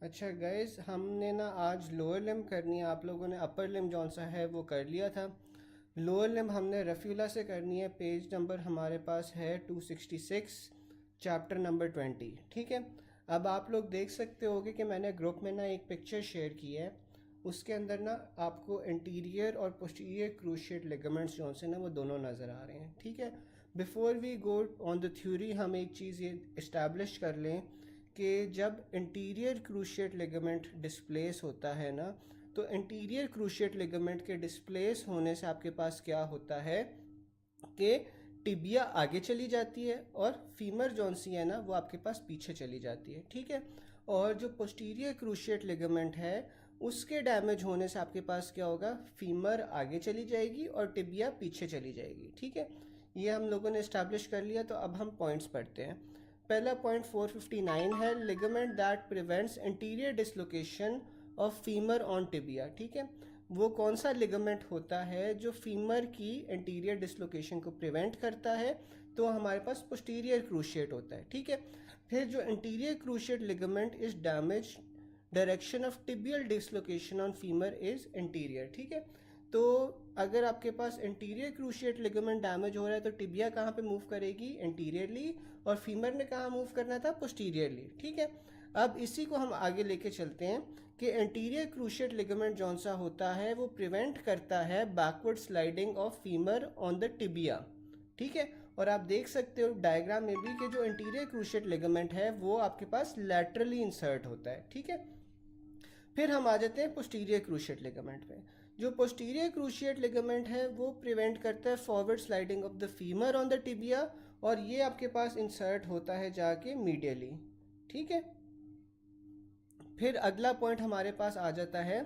अच्छा गाइस, हमने ना आज लोअर लिम्ब करनी है। आप लोगों ने अपर लिम्ब जौन सा है वो कर लिया था। लोअर लिम्ब हमने रफ़ीला से करनी है। पेज नंबर हमारे पास है 266, चैप्टर नंबर 20। ठीक है। अब आप लोग देख सकते होगे कि मैंने ग्रुप में ना एक पिक्चर शेयर की है। उसके अंदर ना आपको इंटीरियर और पोस्टीरियर क्रूशिएट लिगामेंट्स जौन से ना वो दोनों नज़र आ रहे हैं। ठीक है। Before we go on the theory, हम एक चीज़ ये इस्टेब्लिश कर लें कि जब इंटीरियर क्रूशिएट लिगामेंट डिस्प्लेस होता है ना, तो इंटीरियर क्रूशिएट लिगामेंट के डिस्प्लेस होने से आपके पास क्या होता है कि टिबिया आगे चली जाती है और फीमर जौन सी है ना वो आपके पास पीछे चली जाती है। ठीक है। और जो पोस्टीरियर क्रूशिएट लिगामेंट है उसके डैमेज होने से आपके पास क्या होगा, फीमर आगे चली जाएगी और टिबिया पीछे चली जाएगी। ठीक है। ये हम लोगों ने इस्टेब्लिश कर लिया। तो अब हम पॉइंट्स पढ़ते हैं। पहला पॉइंट 459 है, ligament that prevents interior dislocation of femur on tibia. ठीक है। वो कौन सा लिगामेंट होता है जो फीमर की इंटीरियर डिसलोकेशन को प्रिवेंट करता है? तो हमारे पास पोस्टीरियर क्रूशिएट होता है। ठीक है। फिर जो interior cruciate ligament is damage, direction of tibial dislocation on femur is interior. ठीक है। तो अगर आपके पास इंटीरियर क्रूशिएट लिगामेंट डैमेज हो रहा है तो टिबिया कहाँ पे मूव करेगी? इंटीरियरली। और फीमर ने कहाँ मूव करना था? पोस्टीरियरली। ठीक है। अब इसी को हम आगे लेके चलते हैं कि इंटीरियर क्रूशिएट लिगामेंट जौन सा होता है वो प्रिवेंट करता है backward sliding of femur on the tibia. ठीक है। और आप देख सकते हो डायग्राम में भी कि जो इंटीरियर क्रूशिएट लिगामेंट है वो आपके पास लैटरली इंसर्ट होता है। ठीक है। फिर हम आ जाते हैं पोस्टीरियर क्रूशिएट लिगामेंट पे। जो पोस्टीरियर क्रूशिएट लिगामेंट है वो प्रिवेंट करता है forward sliding of the femur on the tibia, और ये आपके पास इंसर्ट होता है जाके मीडियली। ठीक है। फिर अगला पॉइंट हमारे पास आ जाता है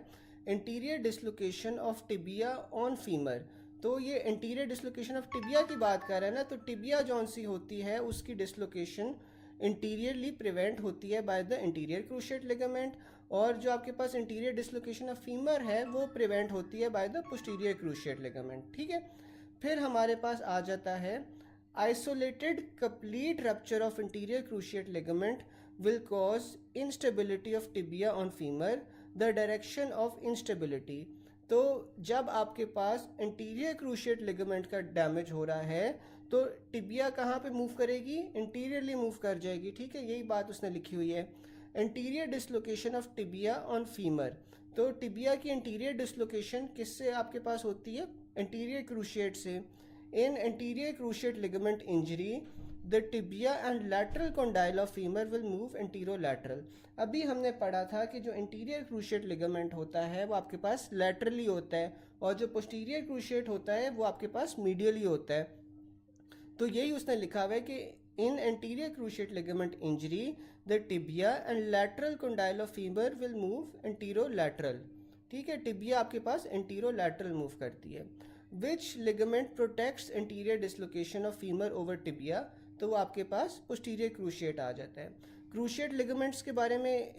interior dislocation of tibia on femur. तो ये इंटीरियर डिसलोकेशन ऑफ टिबिया की बात कर रहे हैं ना, तो टिबिया जौन सी होती है उसकी डिसलोकेशन इंटीरियरली प्रिवेंट होती है bye the interior cruciate ligament, और जो आपके पास इंटीरियर डिसलोकेशन ऑफ फीमर है वो प्रिवेंट होती है by the posterior cruciate ligament. ठीक है। फिर हमारे पास आ जाता है isolated complete rupture of interior cruciate ligament will cause instability of tibia on femur, the direction of instability। तो जब आपके पास इंटीरियर क्रूशिएट लिगामेंट का डैमेज हो रहा है तो टिबिया कहाँ पे मूव करेगी? इंटीरियरली मूव कर जाएगी। ठीक है। यही बात उसने लिखी हुई है, interior dislocation of tibia on femur. तो टिबिया की इंटीरियर डिसलोकेशन किससे आपके पास होती है? इंटीरियर क्रूशिएट से। In anterior cruciate ligament injury, the tibia and lateral condyle of femur will move anterolateral। अभी हमने पढ़ा था कि जो इंटीरियर क्रूशिएट लिगामेंट होता है वो आपके पास लैटरली होता है और जो पोस्टीरियर क्रूशिएट होता है वो आपके पास मीडियली होता है। तो यही उसने लिखा हुआ है कि in anterior cruciate ligament injury the tibia and lateral condyle of femur will move anterolateral. ठीक है। टिबिया आपके पास एंटीरोलैटरल मूव करती है। Which ligament protects anterior dislocation of femur over tibia? तो वो आपके पास पोस्टीरियर क्रूशिएट आ जाता है। क्रूशिएट लिगामेंट्स के बारे में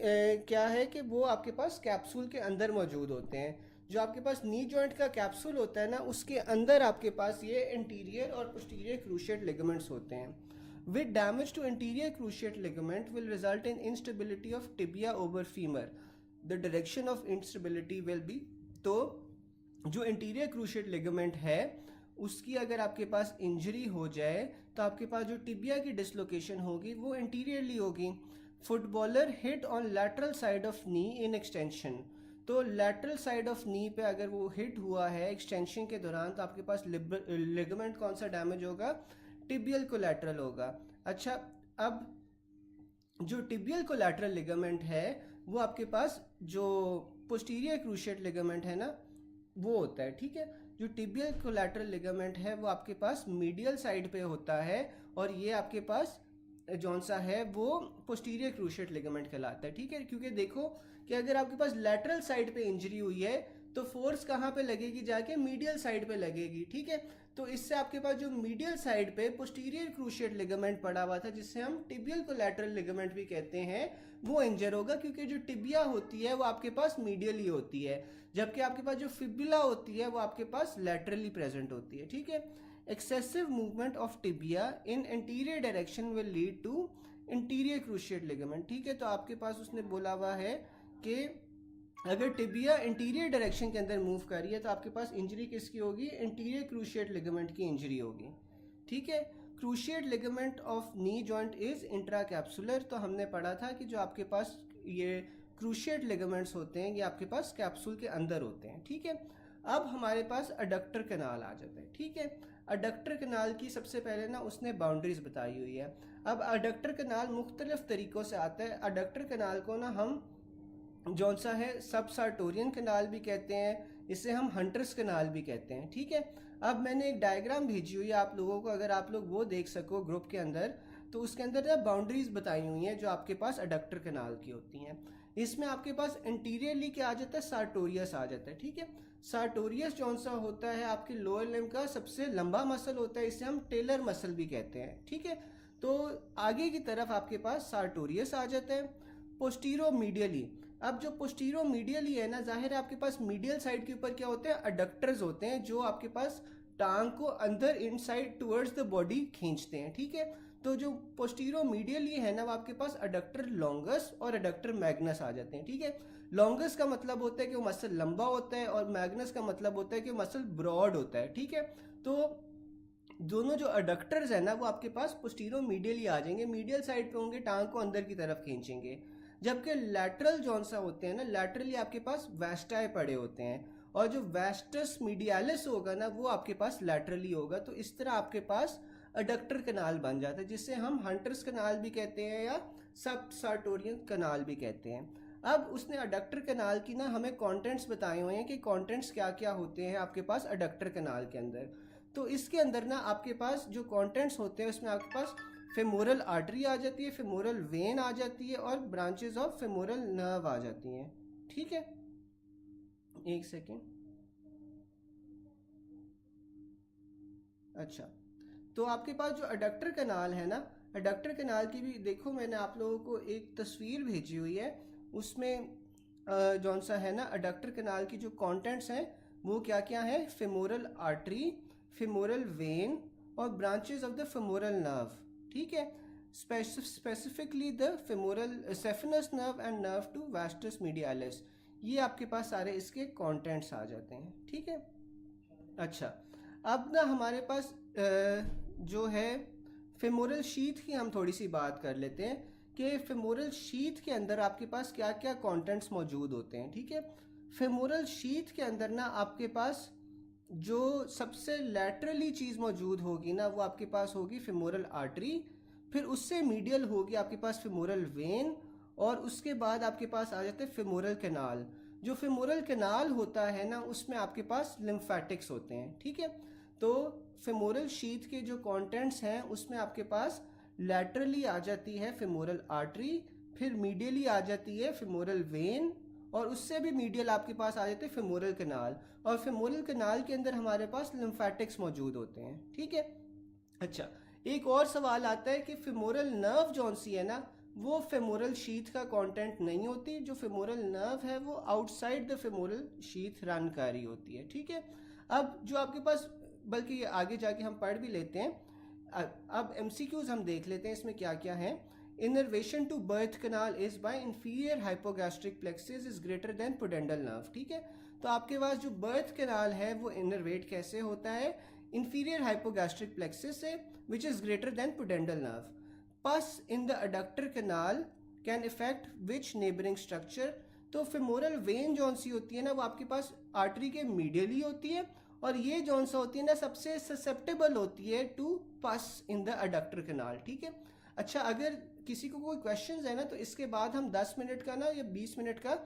क्या है कि वो आपके पास कैप्सूल के अंदर मौजूद होते हैं। जो आपके पास नी जॉइंट का कैप्सूल होता है ना उसके अंदर आपके पास ये इंटीरियर और पोस्टीरियर क्रूशिएट लिगामेंट्स होते हैं। With damage to anterior cruciate ligament will result in instability of tibia over femur. The direction of instability will be, तो जो इंटीरियर क्रूशिएट लिगामेंट है उसकी अगर आपके पास इंजरी हो जाए तो आपके पास जो टिबिया की डिसलोकेशन होगी वो इंटीरियरली होगी। Footballer hit on lateral side of knee in extension. तो लैटरल साइड ऑफ नी पे अगर वो हिट हुआ है एक्सटेंशन के दौरान तो आपके पास लिगामेंट कौन सा डैमेज होगा? टिबियल कोलैटरल होगा। अच्छा, अब जो टिबियल कोलैटरल लिगामेंट है वो आपके पास जो पोस्टीरियर क्रूशिएट लिगामेंट है ना वो होता है। ठीक है। जो टिबियल कोलैटरल लिगामेंट है वो आपके पास मीडियल साइड पे होता है और ये आपके पास जौन सा है वो पोस्टीरियर क्रूशिएट लिगामेंट कहलाता है। ठीक है। क्योंकि देखो कि अगर आपके पास लैटरल साइड पे इंजरी हुई है तो फोर्स कहाँ पे लगेगी? जाके मीडियल साइड पे लगेगी। ठीक है। तो इससे आपके पास जो मीडियल साइड पे पोस्टीरियर क्रूशिएट लिगामेंट पड़ा हुआ था जिससे हम टिबियल कोलैटरल लिगामेंट भी कहते हैं वो इंजर होगा, क्योंकि जो टिबिया होती है वो आपके पास मीडियली होती है जबकि आपके पास जो फिबुला होती है वो आपके पास लैटरली प्रेजेंट होती है। ठीक है। Excessive movement of tibia in anterior direction will lead to interior cruciate ligament, ठीक है। तो आपके पास उसने बोला हुआ है कि अगर टिबिया इंटीरियर डायरेक्शन के अंदर मूव कर रही है तो आपके पास इंजरी किसकी होगी, इंटीरियर क्रूशिएट लिगामेंट की इंजरी होगी, ठीक है। Cruciate ligament of knee joint is intracapsular. तो हमने पढ़ा था कि जो आपके पास ये क्रूशिएट लिगामेंट्स होते हैं ये आपके पास कैप्सूल के अंदर होते हैं, ठीक है। अब हमारे पास अडक्टर कैनाल आ जाता है, ठीक है। अडक्टर कैनाल की सबसे पहले ना उसने बाउंड्रीज बताई हुई है। अब अडक्टर कैनाल मुख्तलिफ तरीक़ों से आता है। अडक्टर कैनाल को ना हम जौन सा है सब सार्टोरियन कैनाल भी कहते हैं, इसे हम हंटर्स कैनाल भी कहते हैं, ठीक है। अब मैंने एक डायग्राम भेजी हुई है आप लोगों को, अगर आप लोग वो देख सको ग्रुप के अंदर, तो उसके अंदर ना बाउंड्रीज बताई हुई हैं जो आपके पास अडक्टर कैनाल की होती हैं। इसमें आपके पास इंटीरियरली क्या आ जाता है, सार्टोरियस आ जाता है, ठीक है। सार्टोरियस जौन सा होता है आपके लोअर लिम्ब का सबसे लंबा मसल होता है, इसे हम टेलर मसल भी कहते हैं, ठीक है। तो आगे की तरफ आपके पास सार्टोरियस आ जाता है। पोस्टीरो मीडियली, अब जो पोस्टीरो मीडियली है ना, जाहिर है आपके पास मीडियल साइड के ऊपर क्या होते हैं, अडक्टर्स होते हैं जो आपके पास टांग को अंदर इनसाइड टुवर्ड्स द बॉडी खींचते हैं, ठीक है। तो जो पोस्टीरो मीडियली है ना वो आपके पास अडक्टर लॉन्गस और अडक्टर मैग्नस आ जाते हैं, ठीक है। लॉन्गस का मतलब होता है कि वो मसल लंबा होता है और मैग्नस का मतलब होता है कि वो मसल ब्रॉड होता है, ठीक है। तो दोनों जो अडक्टर्स है ना वो आपके पास पोस्टीरो मीडियली आ जाएंगे, मीडियल साइड पे होंगे, टांग को अंदर की तरफ खींचेंगे। जबकि लैटरल जौन सा होते हैं ना, लैटरली आपके पास वेस्टाए पड़े होते हैं और जो वेस्टस मीडियालिस होगा ना वो आपके पास लैटरली होगा। तो इस तरह आपके पास अडक्टर कनाल बन जाता है जिससे हम हंटर्स कनाल भी कहते हैं या सब सार्टोरियन कनाल भी कहते हैं। अब उसने अडक्टर कनाल की ना हमें कंटेंट्स बताए हुए हैं कि कंटेंट्स क्या क्या होते हैं आपके पास अडक्टर कनाल के अंदर। तो इसके अंदर ना आपके पास जो कंटेंट्स होते हैं उसमें आपके पास फेमोरल आर्टरी आ जाती है, फेमोरल वेन आ जाती है और ब्रांचेस ऑफ फेमोरल नर्व आ जाती हैं, ठीक है। एक सेकेंड, अच्छा। तो आपके पास जो अडक्टर कनाल है ना, अडक्टर कनाल की भी देखो मैंने आप लोगों को एक तस्वीर भेजी हुई है, उसमें जौन सा है ना अडक्टर कनाल की जो कंटेंट्स हैं वो क्या क्या है, फेमोरल आर्टरी, फेमोरल वेन और branches of the femoral nerve, ठीक है। Specifically the femoral saphenous nerve and nerve to vastus medialis, ये आपके पास सारे इसके कंटेंट्स आ जाते हैं, ठीक है। अच्छा, अब ना हमारे पास जो है फेमोरल शीथ की हम थोड़ी सी बात कर लेते हैं कि फेमोरल शीथ के अंदर आपके पास क्या क्या कंटेंट्स मौजूद होते हैं, ठीक है। फेमोरल शीथ के अंदर ना आपके पास जो सबसे लैटरली चीज़ मौजूद होगी ना वो आपके पास होगी फेमोरल आर्टरी, फिर उससे मीडियल होगी आपके पास फेमोरल वेन और उसके बाद आपके पास आ जाते हैं फेमोरल कैनाल। जो फेमोरल कैनाल होता है ना उसमें आपके पास लिम्फेटिक्स होते हैं, ठीक है। तो फेमोरल शीथ के जो कंटेंट्स हैं उसमें आपके पास लैटरली आ जाती है फेमोरल आर्टरी, फिर मीडियली आ जाती है फेमोरल वेन और उससे भी मीडियल आपके पास आ जाते हैं फेमोरल कैनाल, और फेमोरल कैनाल के अंदर हमारे पास लिम्फेटिक्स मौजूद होते हैं, ठीक है। अच्छा, एक और सवाल आता है कि फेमोरल नर्व जौन सी है ना वो फेमोरल शीथ का कंटेंट नहीं होती, जो फेमोरल नर्व है वो outside the femoral sheath run कर रही होती है, ठीक है। अब जो आपके पास, बल्कि आगे जाके हम पढ़ भी लेते हैं, अब एमसीक्यूज हम देख लेते हैं इसमें क्या क्या है। Innervation to birth canal is by inferior hypogastric plexus is greater than pudendal nerve, ठीक है। तो आपके पास जो बर्थ कनाल है वो इनर्वेट कैसे होता है, इंफीरियर हाइपोगैस्ट्रिक प्लेक्सिस से which is greater than pudendal nerve. Pus in the adductor canal can affect which neighbouring structure. तो फेमोरल वेन जौन सी होती है ना वो आपके पास आर्टरी के मीडियली होती है और ये जौन सा होती है ना सबसे ससेप्टेबल होती है टू पस इन द अडक्टर कनाल, ठीक है। अच्छा, अगर किसी को कोई क्वेश्चंस है ना तो इसके बाद हम 10 मिनट का ना या 20 मिनट का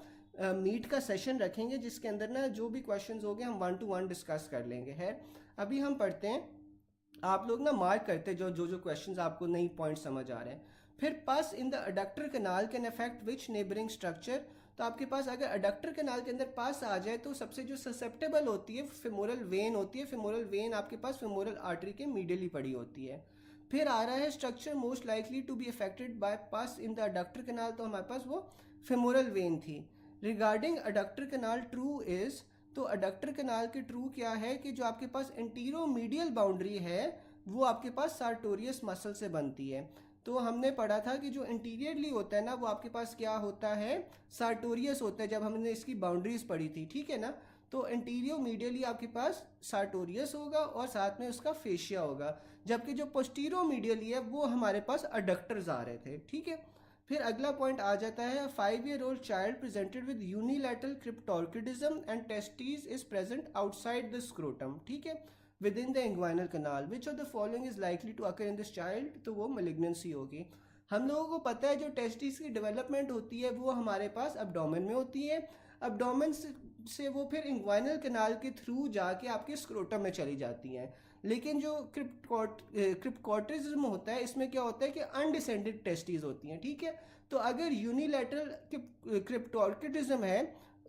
मीट का सेशन रखेंगे जिसके अंदर ना जो भी क्वेश्चंस होंगे हम 1 to 1 डिस्कस कर लेंगे, है। अभी हम पढ़ते हैं, आप लोग ना मार्क करते जो जो जो क्वेश्चंस आपको नहीं पॉइंट समझ आ रहे हैं। फिर pus in the adductor canal can affect which neighbouring structure. तो आपके पास अगर अडक्टर कनाल के अंदर पास आ जाए तो सबसे जो ससेप्टेबल होती है फेमोरल वेन होती है, फेमोरल वेन आपके पास फेमोरल आर्टरी के मीडियली पड़ी होती है। फिर आ रहा है structure most likely to be affected by pus in the adductor canal, तो हमारे पास वो फेमोरल वेन थी। Regarding adductor canal true is, तो अडक्टर कनाल के ट्रू क्या है कि जो आपके पास एंटीरो मीडियल बाउंड्री है वो आपके पास सार्टोरियस मसल से बनती है। तो हमने पढ़ा था कि जो इंटीरियरली होता है ना वो आपके पास क्या होता है, सार्टोरियस होता है, जब हमने इसकी बाउंड्रीज पढ़ी थी, ठीक है ना। तो इंटीरियो मीडियली आपके पास सार्टोरियस होगा और साथ में उसका फेशिया होगा, जबकि जो पोस्टीरो मीडियली है वो हमारे पास अडक्टर्स आ रहे थे, ठीक है। फिर अगला पॉइंट आ जाता है, 5 year old child presented with unilateral cryptorchidism and testes is present outside the scrotum, ठीक है, within the inguinal canal, which of the following is likely to occur in this child, तो वो malignancy होगी। हम लोगों को पता है जो टेस्टिस की डेवलपमेंट होती है वो हमारे पास अब्डोमेन में होती है, अब्डोमेन से वो फिर इंग्वाइनल कनाल के थ्रू जाके आपके स्क्रोटम में चली जाती हैं। लेकिन जो क्रिप्टोर्टिज्म होता है इसमें क्या होता है कि अनडिसेंडेड टेस्टीज होती हैं, ठीक है। तो अगर यूनिलैटरल क्रिप्टोर्टिज्म है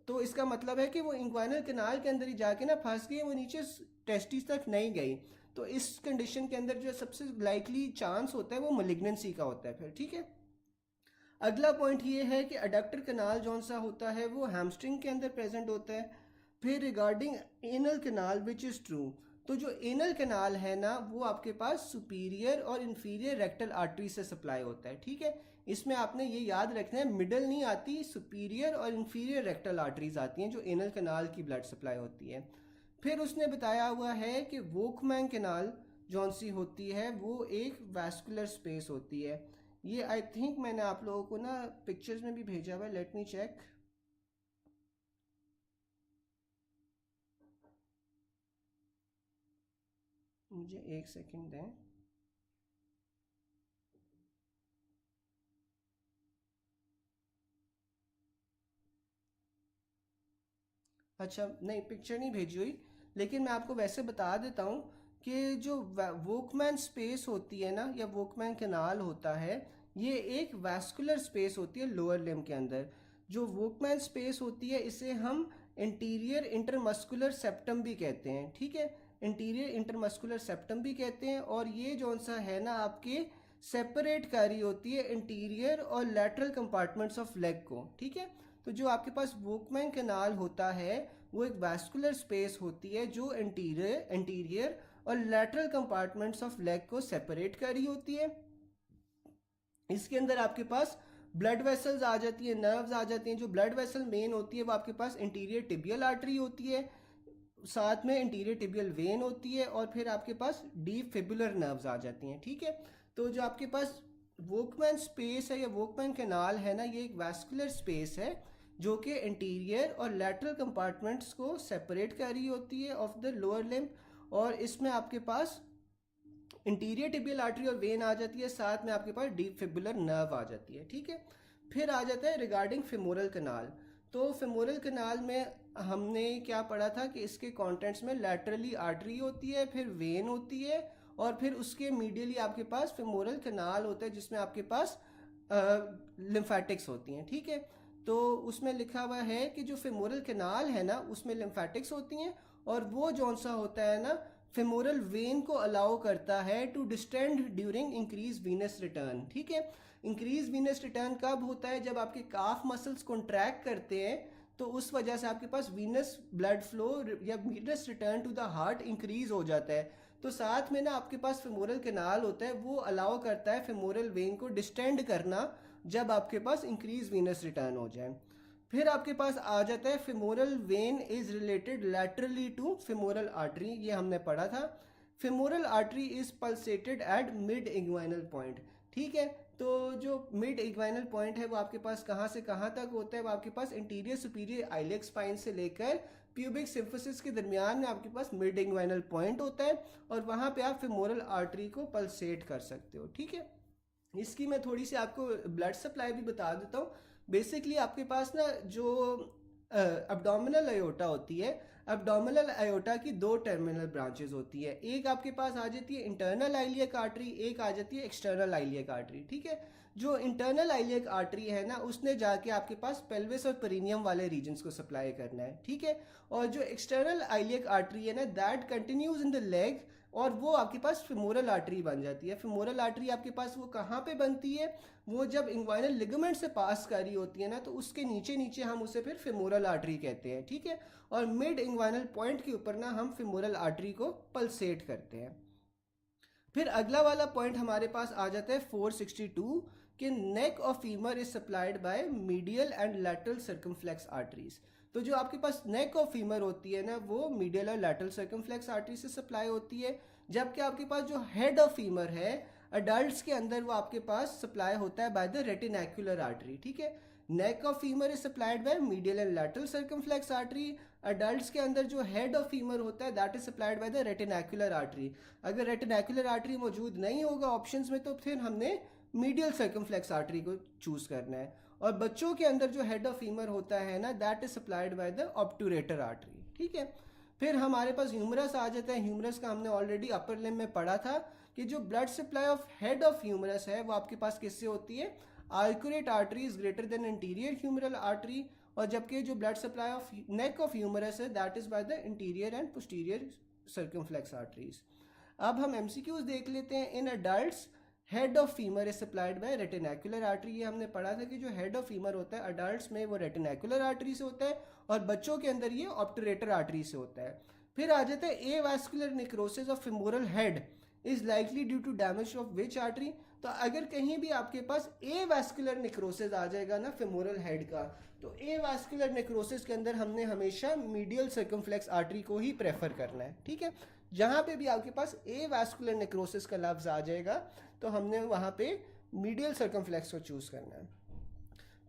तो इसका मतलब है कि वो इंग्वाइनल कनाल के अंदर ही जाके ना फंस गई, वो नीचे टेस्टिस तक नहीं गई। तो इस कंडीशन के अंदर जो सबसे लाइकली चांस होता है वो मलिग्नेंसी का होता है फिर, ठीक है। अगला पॉइंट ये है कि अडक्टर कनाल जौन सा होता है वो हैमस्ट्रिंग के अंदर प्रेजेंट होता है। फिर regarding anal canal which is true, तो जो एनल कनाल है ना वो आपके पास सुपीरियर और इन्फीरियर रेक्टल आर्टरी से सप्लाई होता है, ठीक है। इसमें आपने ये याद रखना है, मिडल नहीं आती, सुपीरियर और इन्फीरियर रेक्टल आर्टरीज आती हैं जो एनल कनाल की ब्लड सप्लाई होती है। फिर उसने बताया हुआ है कि वोकमैन कनाल जौन सी होती है वो एक वैस्कुलर स्पेस होती है। ये आई थिंक मैंने आप लोगों को ना पिक्चर्स में भी भेजा हुआ है, लेट मी चेक। मुझे एक सेकंड दें। अच्छा नहीं, पिक्चर नहीं भेजी हुई, लेकिन मैं आपको वैसे बता देता हूँ कि जो वोकमैन स्पेस होती है ना या वोकमैन कैनाल होता है, ये एक वैस्कुलर स्पेस होती है लोअर लिम्ब के अंदर। जो वोकमैन स्पेस होती है इसे हम इंटीरियर इंटरमस्कुलर सेप्टम भी कहते हैं, ठीक है, इंटीरियर इंटरमस्कुलर सेप्टम भी कहते हैं। और ये जौन सा है ना आपके सेपरेट कर रही होती है इंटीरियर और लैटरल कंपार्टमेंट्स ऑफ लेग को, ठीक है। तो जो आपके पास वोकमैन कैनाल होता है वो एक वैस्कुलर स्पेस होती है जो इंटीरियर और लैटरल कंपार्टमेंट्स ऑफ लेग को सेपरेट कर रही होती है। इसके अंदर आपके पास ब्लड वेसल्स आ जाती है, नर्व्स आ जाती हैं। जो ब्लड वेसल मेन होती है वो आपके पास इंटीरियर टिबियल आर्टरी होती है, साथ में इंटीरियर टिबियल वेन होती है, और फिर आपके पास डीप फिबुलर नर्व्स आ जाती हैं, ठीक है। तो जो आपके पास वोकमैन स्पेस है या वोकमैन कैनाल है ना, ये एक वैस्कुलर स्पेस है जो कि इंटीरियर और लैटरल कंपार्टमेंट्स को सेपरेट कर रही होती है ऑफ द लोअर लिम्ब। और इसमें आपके पास इंटीरियर टिबियल आर्टरी और वेन आ जाती है, साथ में आपके पास डीप फिबुलर नर्व आ जाती है, ठीक है। फिर आ जाता है रिगार्डिंग फेमोरल कनाल। तो फेमोरल कनाल में हमने क्या पढ़ा था कि इसके कंटेंट्स में लैटरली आर्टरी होती है, फिर वेन होती है, और फिर उसके मीडियली आपके पास फेमोरल कनाल होता है जिसमें आपके पास लिम्फेटिक्स होती हैं, ठीक है। तो उसमें लिखा हुआ है कि जो फेमोरल कनाल है ना उसमें लिम्फेटिक्स होती हैं, और वो जौन सा होता है ना फेमोरल वेन को अलाउ करता है to distend during increase venous return, ठीक है। इंक्रीज वीनस रिटर्न कब होता है, जब आपके काफ मसल्स कॉन्ट्रैक्ट करते हैं, तो उस वजह से आपके पास वीनस ब्लड फ्लो या venous return to the heart increase हो जाता है। तो साथ में ना आपके पास फेमोरल कैनाल होता है, वो अलाउ करता है फेमोरल वेन को डिस्टेंड करना जब आपके पास इंक्रीज वीनस रिटर्न हो जाए। फिर आपके पास आ जाता है femoral vein is related laterally to femoral artery, ये हमने पढ़ा था। Femoral artery is pulsated at mid inguinal point, ठीक है। तो जो मिड इंग्वाइनल पॉइंट है वो आपके पास कहाँ से कहाँ तक होता है, वो आपके पास इंटीरियर सुपीरियर आइलेक स्पाइन से लेकर प्यूबिक सिम्फिसिस के दरमियान में आपके पास मिड इंग्वाइनल पॉइंट होता है, और वहाँ पे आप फेमोरल आर्टरी को पल्सेट कर सकते हो, ठीक है। इसकी मैं थोड़ी सी आपको ब्लड सप्लाई भी बता देता हूँ। बेसिकली आपके पास ना जो अब्डोमिनल अयोटा होती है, अब्डोमिनल अयोटा की दो टर्मिनल ब्रांचेस होती है, एक आपके पास आ जाती है इंटरनल आइलियक आर्टरी, एक आ जाती है एक्सटर्नल आइलियक आर्टरी, ठीक है। जो इंटरनल आइलियक आर्टरी है ना उसने जाके आपके पास पेल्विस और पेरिनियम वाले रीजन्स को सप्लाई करना है, ठीक है। और जो एक्सटर्नल आइलियक आर्टरी है ना that continues in the leg, और वो आपके पास फेमोरल आर्टरी बन जाती है। फेमोरल आर्टरी आपके पास वो कहाँ पे बनती है, वो जब इंग्वाइनल लिगामेंट से पास कर रही होती है ना तो उसके नीचे नीचे हम उसे फिर फेमोरल आर्टरी कहते हैं, ठीक है। और मिड इंग्वाइनल पॉइंट के ऊपर ना हम फेमोरल आर्टरी को पल्सेट करते हैं। फिर अगला वाला पॉइंट हमारे पास आ जाता है 462 कि नेक of femur is supplied by medial and lateral circumflex arteries. तो जो आपके पास नेक ऑफ फीमर होती है ना, वो मीडियल और लैटरल सर्कमफ्लेक्स आर्टरी से सप्लाई होती है, जबकि आपके पास जो हेड ऑफ फीमर है अडल्ट्स के अंदर वो आपके पास सप्लाई होता है बाय द रेटिनैक्युलर आर्टरी। ठीक है, neck of femur is supplied by medial and lateral circumflex artery. Adults के अंदर जो हेड ऑफ फीमर होता है that is supplied by the retinacular artery. अगर रेटिनैक्युलर आर्टरी मौजूद नहीं होगा ऑप्शंस में तो फिर हमने मीडियल सर्कमफ्लेक्स आर्टरी को चूज करना है। और बच्चों के अंदर जो हेड ऑफ फीमर होता है ना, that is supplied by the obturator artery. ठीक है, फिर हमारे पास ह्यूमरस आ जाता है। ह्यूमरस का हमने ऑलरेडी अपर लिम्ब में पढ़ा था कि जो blood supply of head of humerus है वो आपके पास किससे होती है, arcuate artery is greater than anterior humeral artery, और जबकि जो blood supply of neck of humerus है that is by the anterior and posterior circumflex arteries. अब हम एमसीक्यूज देख लेते हैं। In adults head of femur is supplied by retinacular artery. ये हमने पढ़ा था कि जो हेड ऑफ फीमर होता है अडल्ट्स में वो रेटिनैकुलर आर्टरी से होता है और बच्चों के अंदर ये ऑब्टरेटर आर्टरी से होता है। फिर आ जाता है avascular necrosis of femoral head is likely due to damage of which artery. तो अगर कहीं भी आपके पास ए वैस्कुलर नेक्रोसिस आ जाएगा ना फेमोरल हेड का, तो ए वैस्कुलर नेक्रोसिस के अंदर हमने हमेशा मीडियल सर्कमफ्लेक्स आर्टरी को ही प्रेफर करना है। ठीक है, जहाँ पे भी आपके पास ए वैस्कुलर नेक्रोसिस का लफ्ज आ जाएगा तो हमने वहाँ पे मीडियल सर्कमफ्लेक्स को चूज करना है।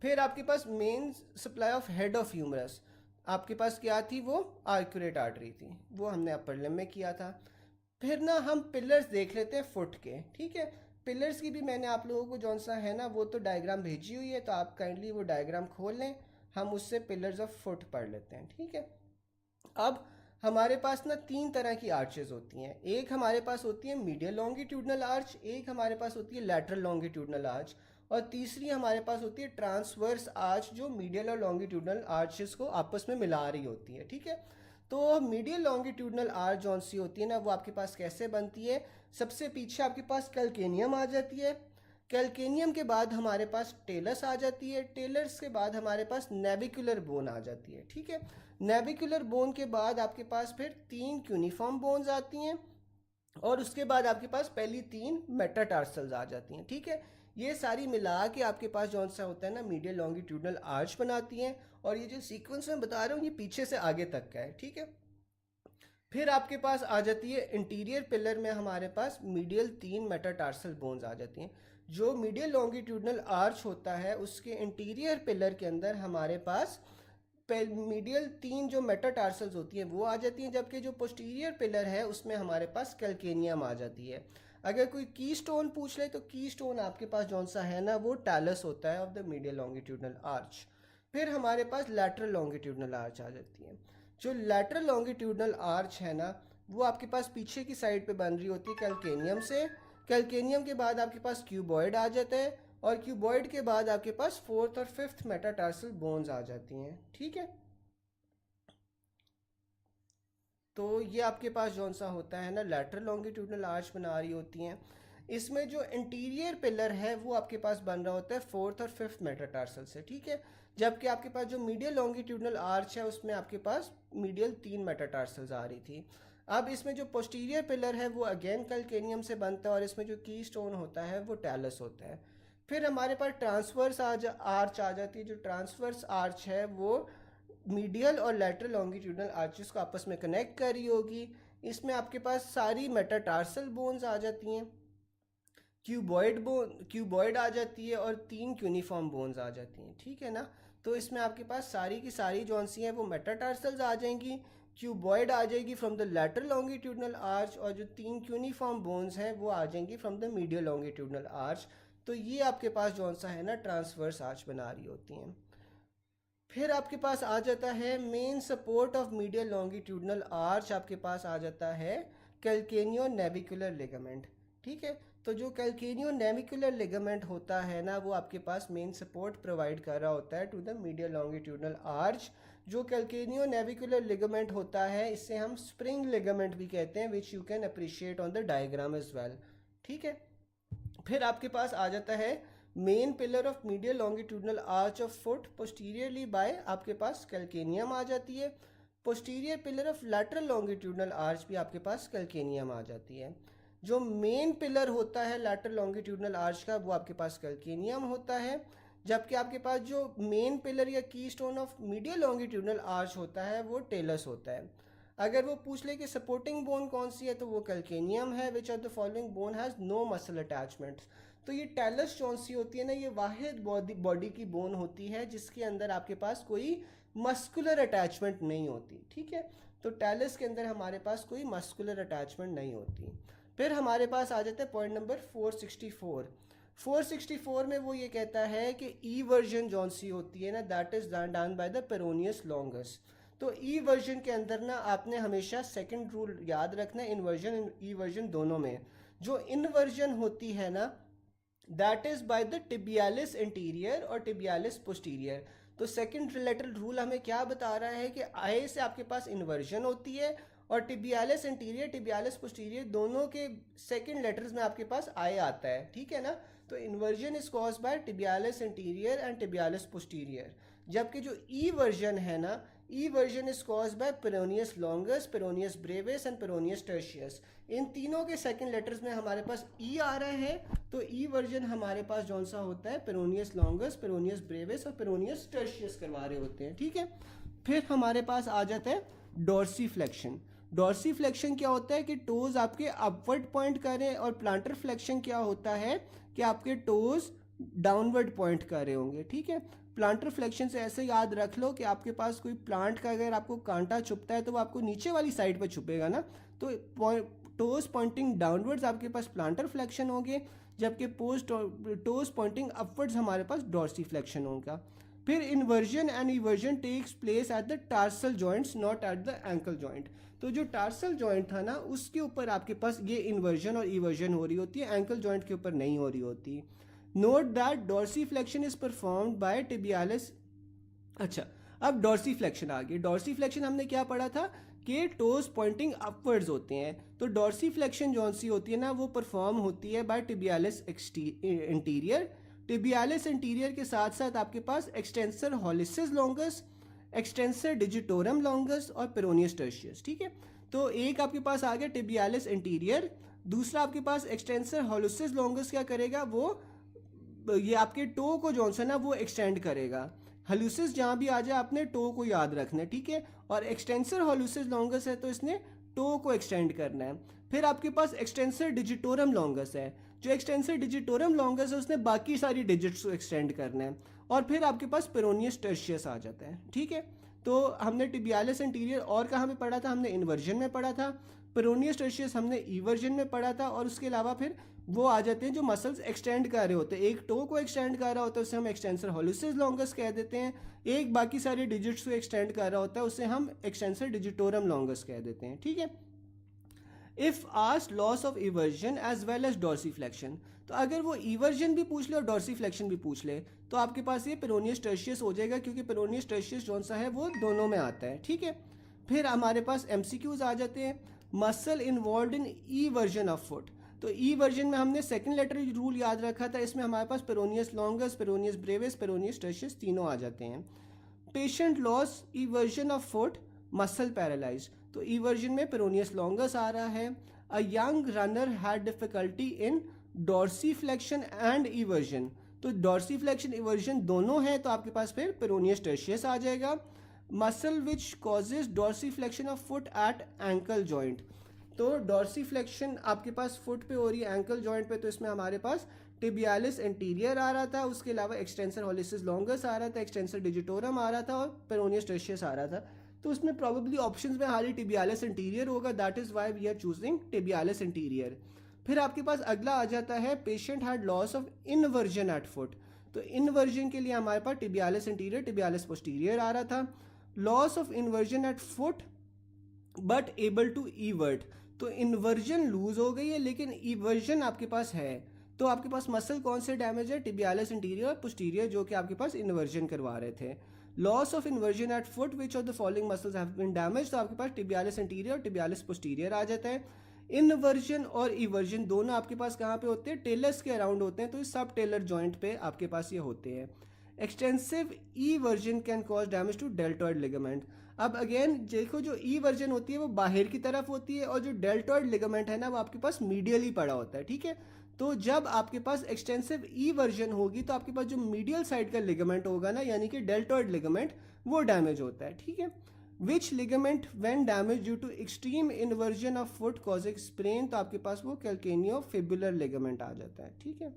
फिर आपके पास main supply of head of humerus आपके पास क्या थी, वो आर्कुरेट आर्टरी थी, वो हमने अपर लिम्ब में किया था। फिर ना हम पिलर्स देख लेते हैं फुट के। ठीक है, पिलर्स की भी मैंने आप लोगों को जौन सा है ना वो तो डायग्राम भेजी हुई है, तो आप काइंडली वो डायग्राम खोल लें, हम उससे पिलर्स ऑफ फुट पढ़ लेते हैं। ठीक है, अब हमारे पास ना तीन तरह की आर्चेस होती हैं। एक हमारे पास होती है मीडियल लॉन्गिट्यूडनल आर्च, एक हमारे पास होती है लैटरल लॉन्गिट्यूडनल आर्च, और तीसरी हमारे पास होती है ट्रांसवर्स आर्च जो मीडियल और लॉन्गिट्यूडनल आर्चेस को आपस में मिला रही होती है। ठीक है, तो मीडियल लॉन्गिट्यूडनल आर्च जौन सी होती है ना वो आपके पास कैसे बनती है, सबसे पीछे आपके पास कैल्केनियम आ जाती है, कैल्केनियम के बाद हमारे पास टेलस आ जाती है, टेलर्स के बाद हमारे पास नेविकुलर बोन आ जाती है। ठीक है, नेविकुलर बोन के बाद आपके पास फिर तीन क्यूनिफॉर्म बोन्स आती हैं और उसके बाद आपके पास पहली तीन मेटाटार्सल्स आ जाती हैं। ठीक है, ये सारी मिला के आपके पास जौन सा होता है ना मीडियल लॉन्गिट्यूडनल आर्च बनाती हैं, और ये जो सीक्वेंस में बता रहा हूँ ये पीछे से आगे तक का है। ठीक है, फिर आपके पास आ जाती है इंटीरियर पिलर में हमारे पास मीडियल तीन मेटाटार्सल बोन्स आ जाती हैं। जो मीडियल लॉन्गिट्यूडनल आर्च होता है उसके इंटीरियर पिलर के अंदर हमारे पास मीडियल तीन जो मेटाटार्सल्स होती हैं वो आ जाती हैं, जबकि जो पोस्टीरियर पिलर है उसमें हमारे पास कैल्केनियम आ जाती है। अगर कोई की स्टोन पूछ ले तो की स्टोन आपके पास जौन सा है ना वो टैलस होता है of the medial longitudinal arch. फिर हमारे पास लैटरल लॉन्गिट्यूडनल आर्च आ जाती है। जो लैटरल लॉन्गिट्यूडनल आर्च है ना वो आपके पास पीछे की साइड पे बन रही होती है कैल्केनियम से। कैल्केनियम के बाद आपके पास क्यूबॉइड आ जाता है और क्यूबॉइड के बाद आपके पास फोर्थ और फिफ्थ मेटाटार्सल बोन्स आ जाती हैं। ठीक है, तो ये आपके पास जौन सा होता है ना लैटरल लॉन्गिट्यूडनल आर्च बना रही होती हैं। इसमें जो इंटीरियर पिलर है वो आपके पास बन रहा होता है फोर्थ और फिफ्थ मेटाटार्सल से। ठीक है, जबकि आपके पास जो मीडियल लॉन्गिट्यूडनल आर्च है उसमें आपके पास मीडियल तीन मेटाटार्सल्स आ रही थी। अब इसमें जो पोस्टीरियर पिलर है वो अगेन कैल्केनियम से बनता है और इसमें जो की स्टोन होता है वो टैलस होता है। फिर हमारे पास ट्रांसवर्स आर्च आ जाती है। जो ट्रांसवर्स आर्च है वो मीडियल और लैटरल लॉन्गिट्यूडनल आर्चेस को आपस में कनेक्ट कर रही होगी। इसमें आपके पास सारी मेटाटार्सल बोन्स आ जाती हैं, क्यूबॉइड आ जाती है और तीन क्यूनिफॉर्म बोन्स आ जाती हैं। ठीक है ना, तो इसमें आपके पास सारी की सारी जौन सी हैं वो मेटाटार्सल्स आ जाएंगी, क्यूबॉइड आ जाएगी from the lateral longitudinal arch, और जो तीन क्यूनिफॉर्म बोन्स हैं वो आ जाएंगी from the medial longitudinal arch. तो ये आपके पास जौन सा है ना ट्रांसवर्स आर्च बना रही होती हैं। फिर आपके पास आ जाता है main support of medial longitudinal arch, आपके पास आ जाता है कैल्केनियो नेविकुलर लिगामेंट। ठीक है, तो जो कैल्केनियो नेविकुलर लिगामेंट होता है ना वो आपके पास मेन सपोर्ट प्रोवाइड कर रहा होता है to the medial longitudinal arch. जो कैल्केनियो नेविकुलर लिगामेंट होता है इससे हम स्प्रिंग लिगामेंट भी कहते हैं, which you can appreciate on the diagram as well. ठीक है, फिर आपके पास आ जाता है main pillar of medial longitudinal arch of foot posteriorly by आपके पास कैल्केनियम आ जाती है। Posterior pillar of lateral longitudinal arch भी आपके पास कैल्केनियम आ जाती है। जो मेन पिलर होता है लैटरल लॉन्गिट्यूडनल आर्च का वो आपके पास कैल्केनियम होता है, जबकि आपके पास जो मेन पिलर या keystone of medial longitudinal arch होता है वो टेलस होता है। अगर वो पूछ ले कि सपोर्टिंग बोन कौन सी है तो वो कैल्केनियम है। Which of the following bone has no muscle attachment. तो ये टेलस कौन सी होती है ना, ये वाहिद बॉडी की बोन होती है जिसके अंदर आपके पास कोई मस्कुलर अटैचमेंट नहीं होती, ठीक है। तो टेलस के अंदर हमारे पास कोई मस्कुलर अटैचमेंट नहीं होती। फिर हमारे पास आ जाता है पॉइंट नंबर 464। 464 में वो ये कहता है कि ई वर्जन जौन सी होती है ना, that is done by the peroneus longus. तो ई वर्जन के अंदर ना आपने हमेशा सेकंड रूल याद रखना है, इन्वर्जन ई वर्जन दोनों में। जो इन्वर्जन होती है ना that is by the tibialis anterior और टिबियालिस पोस्टीरियर। तो सेकंड रिलेटरल रूल हमें क्या बता रहा है कि आई से आपके पास इन्वर्जन होती है और टिबियालिस इंटीरियर टिबियालिस पोस्टीरियर दोनों के सेकंड लेटर्स में आपके पास आई आता है, ठीक है ना। तो inversion is caused by tibialis anterior and tibialis posterior, जबकि जो ई वर्जन है ना, eversion is caused by peroneus longus, peroneus brevis and peroneus tertius. इन तीनों के सेकंड लेटर्स में हमारे पास ई आ रहे हैं। तो ई वर्जन हमारे पास जौन सा होता है पेरोनियस लॉन्गस, पेरोनियस ब्रेविस और पेरोनियस टर्शियस करवा रहे होते हैं, ठीक है। फिर हमारे पास आ जाता है डॉर्सीफ्लेक्शन। डॉर्सीफ्लेक्शन क्या होता है कि टोज आपके अपवर्ड पॉइंट करें, और प्लांटर फ्लेक्शन क्या होता है कि आपके टोज डाउनवर्ड पॉइंट कर रहे होंगे, ठीक है। प्लांटर फ्लेक्शन से ऐसे याद रख लो कि आपके पास कोई प्लांट का अगर आपको कांटा छुपता है तो वो आपको नीचे वाली साइड पर छुपेगा ना, तो टोज पॉइंटिंग डाउनवर्ड्स आपके पास प्लांटर फ्लेक्शन होंगे, जबकि टोज पॉइंटिंग अपवर्ड्स हमारे पास डॉर्सीफ्लेक्शन होगा। फिर inversion and eversion takes place at the tarsal joints not at the ankle joint. तो जो टार्सल जॉइंट था ना उसके ऊपर आपके पास ये इन्वर्जन और इवर्जन हो रही होती है, एंकल जॉइंट के ऊपर नहीं हो रही होती। Note that dorsiflexion is performed by tibialis. अच्छा, अब डॉर्सीफ्लेक्शन आ गई। डॉर्सीफ्लेक्शन हमने क्या पढ़ा था कि टोज पॉइंटिंग अपवर्ड्स होते हैं। तो डॉर्सीफ्लेक्शन जौन सी होती है ना वो परफॉर्म होती है by tibialis anterior. Tibialis anterior के साथ साथ आपके पास extensor hallucis longus, extensor digitorum longus और पेरोनियस टर्शियस, ठीक है। तो एक आपके पास आ गया टिबियालिस इंटीरियर, दूसरा आपके पास एक्सटेंसर हॉलिसिस लॉन्गस क्या करेगा, वो ये आपके टो को जौन सा ना वो एक्सटेंड करेगा। हल्यूसिस जहाँ भी आ जाए आपने टो को याद रखना है, ठीक है। और एक्सटेंसर हॉल्यूसिस लॉन्गस है तो इसने टो को एक्सटेंड करना है। फिर आपके पास एक्सटेंसर डिजिटोरम लॉन्गस है, जो एक्सटेंसर डिजिटोरम लॉन्गस है उसने बाकी सारी डिजिट्स को एक्सटेंड करना है। और फिर आपके पास पेरोनियस टर्शियस आ जाता है, ठीक है। तो हमने टिबियालिस इंटीरियर और कहाँ पे पढ़ा था, हमने इन्वर्जन में पढ़ा था। पेरोनियस टर्शियस हमने इवर्जन में पढ़ा था। और उसके अलावा फिर वो आ जाते हैं जो मसल्स एक्सटेंड कर रहे होते हैं। एक टो को एक्सटेंड कर रहा होता है उसे हम एक्सटेंसर हॉल्यूसिस लॉन्गस कह देते हैं, एक बाकी सारी डिजिट्स को एक्सटेंड कर रहा होता है उसे हम एक्सटेंसर डिजिटोरम लॉन्गस कह देते हैं, ठीक है। If asked loss of eversion as well as dorsiflexion, तो अगर वो इवर्जन भी पूछ ले और डॉर्सीफ्लेक्शन भी पूछ ले तो आपके पास ये पेरोनियस टर्शियस हो जाएगा, क्योंकि पेरोनियस टर्शियस जौन सा है वो दोनों में आता है, ठीक है। फिर हमारे पास एमसीक्यूज आ जाते हैं। Muscle involve in E version of foot. तो ई वर्जन में हमने सेकंड लेटर रूल याद रखा था, इसमें हमारे पास peroneus longus, peroneus brevis, peroneus tertius तीनों आ जाते हैं। Patient loss eversion of foot, muscle paralyse. तो ई वर्जन में पेरोनियस लॉन्गस आ रहा है। A young runner had difficulty in dorsiflexion and eversion. तो डॉर्सीफ्लेक्शन इवर्जन दोनों है तो आपके पास फिर पेरोनियस टर्शियस आ जाएगा। Muscle which causes dorsiflexion of foot at ankle joint. तो डॉर्सीफ्लेक्शन आपके पास फुट पे हो रही है, एंकल जॉइंट पे, तो इसमें हमारे पास टिबियालिस इंटीरियर आ रहा था, उसके अलावा एक्सटेंसर हॉलिसिस लॉन्गस आ रहा था, एक्सटेंसर डिजिटोरम आ रहा था और पेरोनियस टर्शियस आ रहा था। तो उसमें प्रॉबेबली ऑप्शंस में हाली टिबियालिस इंटीरियर होगा, that is why we are choosing tibialis anterior. फिर आपके पास अगला आ जाता है patient had loss of inversion at foot. तो इनवर्जन के लिए हमारे पास टिबियालिस इंटीरियर टिबियालिस पोस्टीरियर आ रहा था। Loss of inversion at foot but able to evert. तो इन्वर्जन लूज हो गई है लेकिन इवर्जन आपके पास है। तो आपके पास मसल कौन से डैमेज है, टिबियालिस इंटीरियर और पोस्टीरियर, जो कि आपके पास इन्वर्जन करवा रहे थे। Loss of inversion at foot which of the following muscles have been damage. तो आपके पास टिबियालिस इंटीरियर और टिबियालिस पोस्टीरियर आ जाता है। इन्वर्जन और इवर्जन दोनों आपके पास कहाँ पे होते हैं, टेलस के अराउंड होते हैं, तो इस सब टेलर जॉइंट पे आपके पास ये होते हैं। Extensive eversion can cause damage to deltoid ligament. अब अगेन देखो, जो ई वर्जन होती है वो बाहर की तरफ होती है और जो डेल्टॉइड लिगामेंट है ना वो आपके पास मीडियल ही पड़ा होता है, ठीक है। तो जब आपके पास एक्सटेंसिव ई वर्जन होगी तो आपके पास जो मीडियल साइड का लिगामेंट होगा ना, यानी कि डेल्टॉइड लिगामेंट, वो डैमेज होता है, ठीक है। Which ligament when damage due to extreme inversion of foot causing sprain, तो आपके पास वो कैल्केनियोफिबुलर लिगामेंट आ जाता है, ठीक है।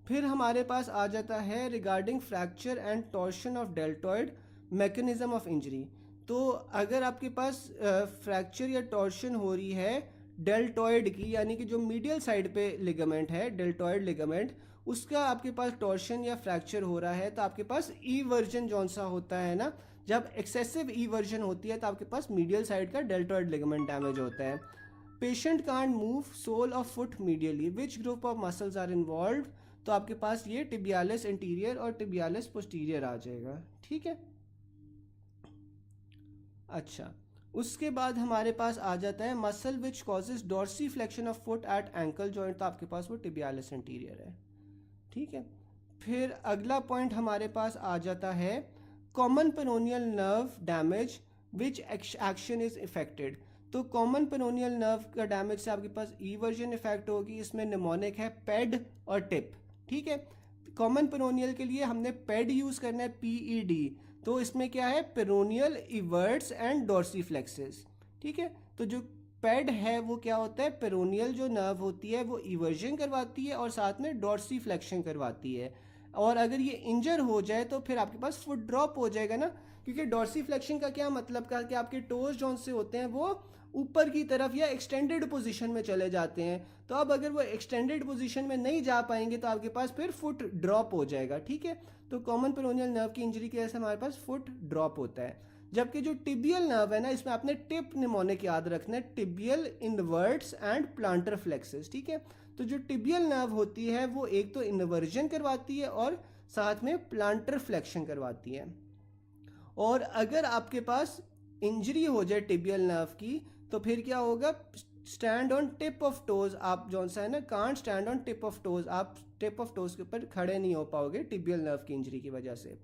फिर हमारे पास आ जाता है regarding fracture and torsion of deltoid mechanism of injury. तो अगर आपके पास फ्रैक्चर या टॉर्शन हो रही है डेल्टॉइड की, यानी कि जो मीडियल साइड पे लिगामेंट है डेल्टॉइड लिगामेंट, उसका आपके पास टॉर्शन या फ्रैक्चर हो रहा है, तो आपके पास ई वर्जन जौन सा होता है ना, जब एक्सेसिव ई वर्जन होती है तो आपके पास मीडियल साइड का डेल्टॉइड लिगामेंट डैमेज होता है। Patient can't move sole of foot medially, which group of muscles are involve, तो आपके पास ये टिबियालिस इंटीरियर और टिबियालिस पोस्टीरियर आ जाएगा, ठीक है। अच्छा, उसके बाद हमारे पास आ जाता है muscle which causes dorsiflexion of foot at ankle joint, तो आपके पास वो टिबियालिस इंटीरियर है, ठीक है। फिर अगला पॉइंट हमारे पास आ जाता है common peroneal nerve damage which action is affected. तो कॉमन पेरोनियल नर्व का डैमेज से आपके पास ई वर्जन इफेक्ट होगी, इसमें निमोनिक है पेड और टिप, ठीक है। कॉमन पेरोनियल के लिए हमने पेड यूज़ करना है, PED। तो इसमें क्या है, पेरोनियल इवर्ट्स एंड डॉर्सीफ्लेक्सेस, ठीक है। तो जो पेड है वो क्या होता है, पेरोनियल जो नर्व होती है वो इवर्जन करवाती है और साथ में डॉर्सीफ्लेक्शन करवाती है। और अगर ये इंजर हो जाए तो फिर आपके पास फुट ड्रॉप हो जाएगा ना, क्योंकि डॉर्सीफ्लेक्शन का क्या मतलब का कि आपके टोज जौन से होते हैं वो ऊपर की तरफ या एक्सटेंडेड पोजीशन में चले जाते हैं। तो अब अगर वो एक्सटेंडेड पोजीशन में नहीं जा पाएंगे तो आपके पास फिर फुट ड्रॉप हो जाएगा, ठीक है। तो कॉमन पेरोनियल नर्व की इंजरी की वजह से हमारे पास फुट ड्रॉप होता है। जबकि जो टिबियल नर्व है ना, इसमें आपने टिप निमोनिक याद रखना है, tibial inverts and planter flexes, ठीक है। तो जो टिबियल नर्व होती है वो एक तो इन्वर्जन करवाती है और साथ में प्लांटर फ्लेक्शन करवाती है। और अगर आपके पास इंजरी हो जाए टिबियल नर्व की तो फिर क्या होगा, stand on tip of toes, आप जौन सा है ना, can't stand on tip of toes, आप टिप ऑफ टोज के ऊपर खड़े नहीं हो पाओगे टिबियल नर्व की इंजरी की वजह से।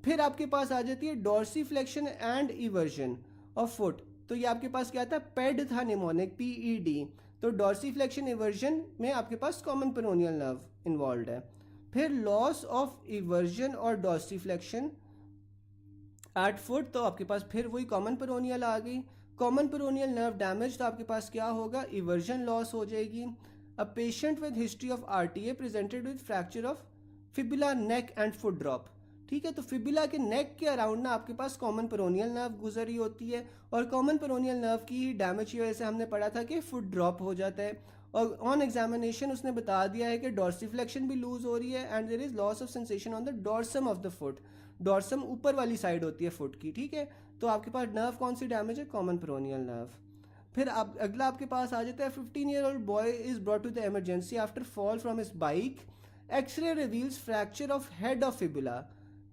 फिर आपके पास आ जाती है dorsiflexion and eversion of foot. तो ये आपके पास क्या था, पेड था निमोनिक, PED। तो डॉर्सीफ्लेक्शन इवर्जन में आपके पास कॉमन पेरोनियल नर्व इन्वॉल्व है। फिर लॉस ऑफ इवर्जन और डॉर्सीफ्लेक्शन एट फुट, तो आपके पास फिर वही कॉमन पेरोनियल आ गई। कॉमन पेरोनियल नर्व डैमेज, तो आपके पास क्या होगा, इवर्जन लॉस हो जाएगी। अ patient with history of RTA presented with fracture of fibula neck and foot drop, ठीक है। तो फिबुला के नेक के अराउंड ना आपके पास कॉमन पेरोनियल नर्व गुजरी होती है और कॉमन पेरोनियल नर्व की डैमेज की वजह से हमने पढ़ा था कि फुट ड्रॉप हो जाता है। और ऑन एग्जामिनेशन उसने बता दिया है कि डॉर्सीफ्लेक्शन भी लूज हो रही है and there is loss of sensation on the dorsum of the foot. Dorsum ऊपर वाली साइड होती है फुट की, ठीक है। तो आपके पास नर्व कौन सी डैमेज है, कॉमन पेरोनियल नर्व। फिर आप अगला आपके पास आ जाता है 15-year-old boy is brought to the emergency after fall from his bike, X-ray reveals fracture of head of fibula,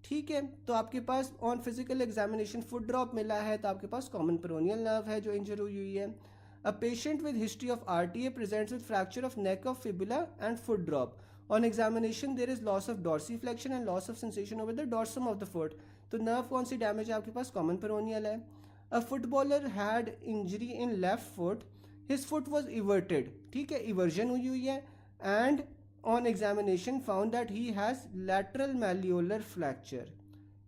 ठीक है। तो आपके पास on physical examination foot drop मिला है, तो आपके पास कॉमन पेरोनियल नर्व है जो इंजर हुई है। A patient with history of RTA presents with fracture of neck of fibula and foot drop. On examination there is loss of dorsiflexion and loss of sensation over the dorsum of the foot. तो nerve कौन सी damage है आपके पास, common peroneal है। A footballer had injury in left foot, his foot was everted, ठीक है, eversion हुई है। And on examination found that he has lateral मैल्योलर fracture,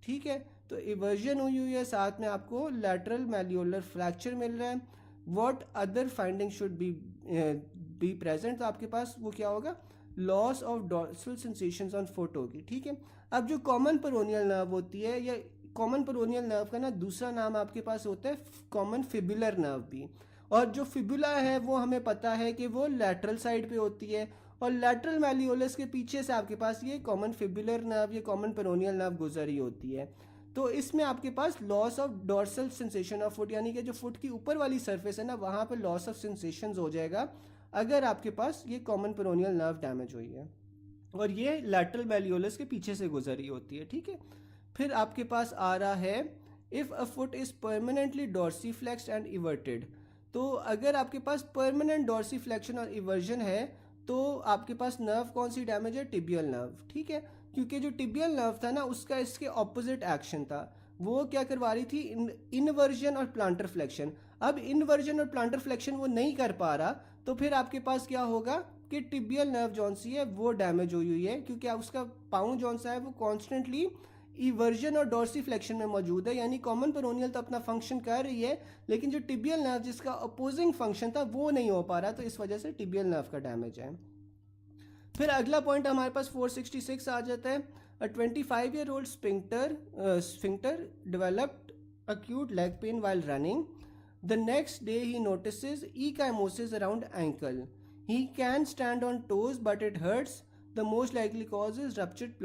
ठीक है। तो इवर्जन हुई है, साथ में आपको लैटरल मैल्योलर फ्रैक्चर मिल रहा है। What other finding should be present, तो आपके पास वो क्या होगा, loss of dorsal sensations on foot होगी, ठीक है। अब जो कॉमन पेरोनियल नर्व होती है, या कॉमन पेरोनियल नर्व का ना दूसरा नाम आपके पास होता है कॉमन फिबुलर नर्व भी। और जो फिबुला है वो हमें पता है कि वो लैटरल साइड पे होती है और लैटरल मैल्योलस के पीछे से आपके पास ये कॉमन फिबुलर नर्व, ये कॉमन पेरोनियल नर्व गुजरी होती है। तो इसमें आपके पास loss of dorsal sensation of foot, यानी कि जो फुट की ऊपर वाली सरफेस है ना वहाँ पे लॉस ऑफ सेंसेशंस हो जाएगा अगर आपके पास ये कॉमन पेरोनियल नर्व डैमेज हुई है और ये लैटरल मैल्योलस के पीछे से गुजरी होती है, ठीक है। फिर आपके पास आ रहा है if a foot is permanently dorsiflexed and everted. तो अगर आपके पास परमानेंट डॉर्सीफ्लेक्शन और इवर्जन है तो आपके पास नर्व कौन सी डैमेज है, टिबियल नर्व, ठीक है। क्योंकि जो टिबियल नर्व था ना उसका इसके ऑपोजिट एक्शन था, वो क्या करवा रही थी, इनवर्जन और प्लांटर फ्लेक्शन। अब इनवर्जन और प्लांटर फ्लेक्शन वो नहीं कर पा रहा, तो फिर आपके पास क्या होगा कि टिबियल नर्व जौन सी है वो डैमेज हुई है, क्योंकि उसका पाँव जौन सा है वो कॉन्स्टेंटली इवर्जन और डॉर्सी फ्लेक्शन में मौजूद है, यानी कॉमन पेरोनियल तो अपना फंक्शन कर रही है, लेकिन जो टिबियल नर्व जिसका अपोजिंग फंक्शन था वो नहीं हो पा रहा, तो इस वजह से टिबियल नर्व का डैमेज है। फिर अगला पॉइंट हमारे पास 466 आ जाता है। अ 25-year-old sphincter developed acute leg pain while running. The next day he notices ecchymosis around ankle. He can stand on toes but it hurts. The most likely cause is ruptured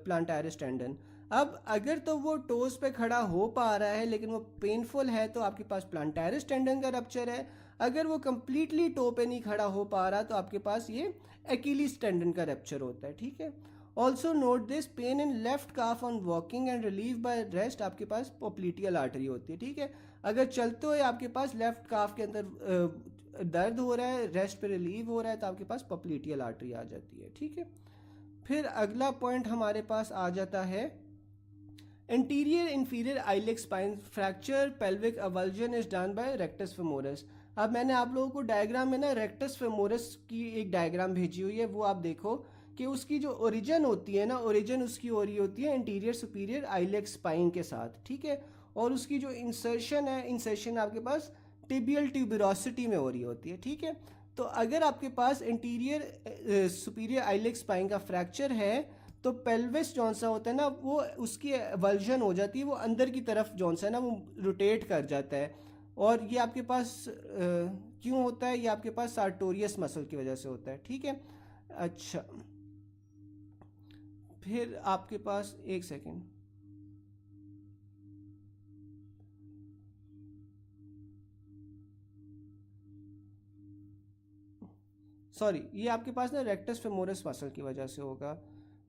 plantaris tendon. अब अगर तो वो toes पे खड़ा हो पा रहा है लेकिन वो पेनफुल है, तो आपके पास प्लांटारिस टेंडन का रप्चर है। अगर वो कंप्लीटली टो पे नहीं खड़ा हो पा रहा तो आपके पास ये एक्िलीज टेंडन का रप्चर होता है, ठीक है। Also note this, pain in left calf on walking and relieve by rest, आपके पास पोप्लीटियल आर्टरी होती है, ठीक है। अगर चलते हुए आपके पास लेफ्ट काफ के अंदर दर्द हो रहा है, रेस्ट पे रिलीव हो रहा है, तो आपके पास पोप्लीटियल आर्टरी आ जाती है, ठीक है। फिर अगला पॉइंट हमारे पास आ जाता है anterior inferior iliac spine fracture pelvic avulsion is done by rectus femoris. अब मैंने आप लोगों को डायग्राम में ना रेक्टस फेमोरस की एक डायग्राम भेजी हुई है, वो आप देखो कि उसकी जो ओरिजिन होती है ना, ओरिजिन उसकी हो रही होती है इंटीरियर सुपीरियर आइलेक स्पाइन के साथ, ठीक है। और उसकी जो इंसर्शन है, इंसर्शन आपके पास टिबियल ट्यूबरोसिटी में हो रही होती है, ठीक है। तो अगर आपके पास इंटीरियर सुपीरियर आइलेक स्पाइन का फ्रैक्चर है तो पेल्विस जौन सा होता है ना वो उसकी वल्जन हो जाती है, वो अंदर की तरफ जौन सा है ना वो रोटेट कर जाता है। और ये आपके पास क्यों होता है, ये आपके पास सार्टोरियस मसल की वजह से होता है, ठीक है। अच्छा, फिर आपके पास एक सेकेंड, सॉरी, ये आपके पास ना रेक्टस फेमोरस मसल की वजह से होगा।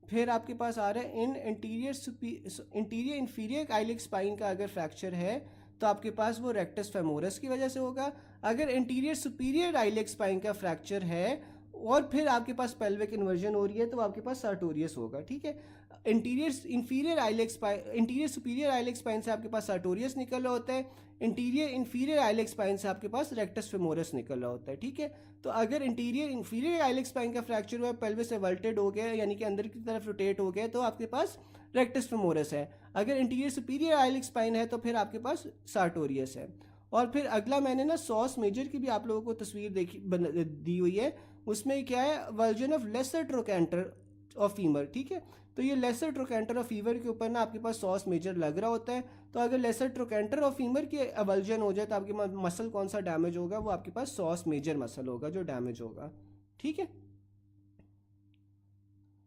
फिर आपके पास आ रहा है in interior inferior iliac spine का अगर फ्रैक्चर है तो आपके पास वो रेक्टस फेमोरस की वजह से होगा। अगर इंटीरियर सुपीरियर आइलिक स्पाइन का फ्रैक्चर है और फिर आपके पास पेल्विक इन्वर्जन हो रही है तो आपके पास सार्टोरियस होगा, ठीक है। Anterior inferior iliac spine, anterior superior iliac spine से आपके पास सार्टोरियस निकल रहा होता है, इंटीरियर इंफीरियर आइलेक स्पाइन से आपके पास रेक्टस फेमोरस निकल रहा होता है, ठीक है। तो अगर इंटीरियर इंफीरियर आइलेक स्पाइन का फ्रैक्चर हुआ, पेल्विस एवल्टेड हो गया यानी कि अंदर की तरफ रोटेट हो गया, तो आपके पास रेक्टस फेमोरस है। अगर इंटीरियर सुपीरियर आइलेक स्पाइन है तो फिर आपके पास सार्टोरियस है। और फिर अगला मैंने ना सॉस मेजर की भी आप लोगों को तस्वीर देखी दी हुई है, उसमें क्या है, version of lesser trochanter of femur, ठीक है। तो ये लेसर ट्रोकेंटर ऑफ फीवर के ऊपर ना आपके पास सॉस मेजर लग रहा होता है। तो अगर लेसर ट्रोकेंटर ऑफ फीमर की अवल्जन हो जाए तो आपके मसल कौन सा डैमेज होगा, वो आपके पास सॉस मेजर मसल होगा जो डैमेज होगा, ठीक है।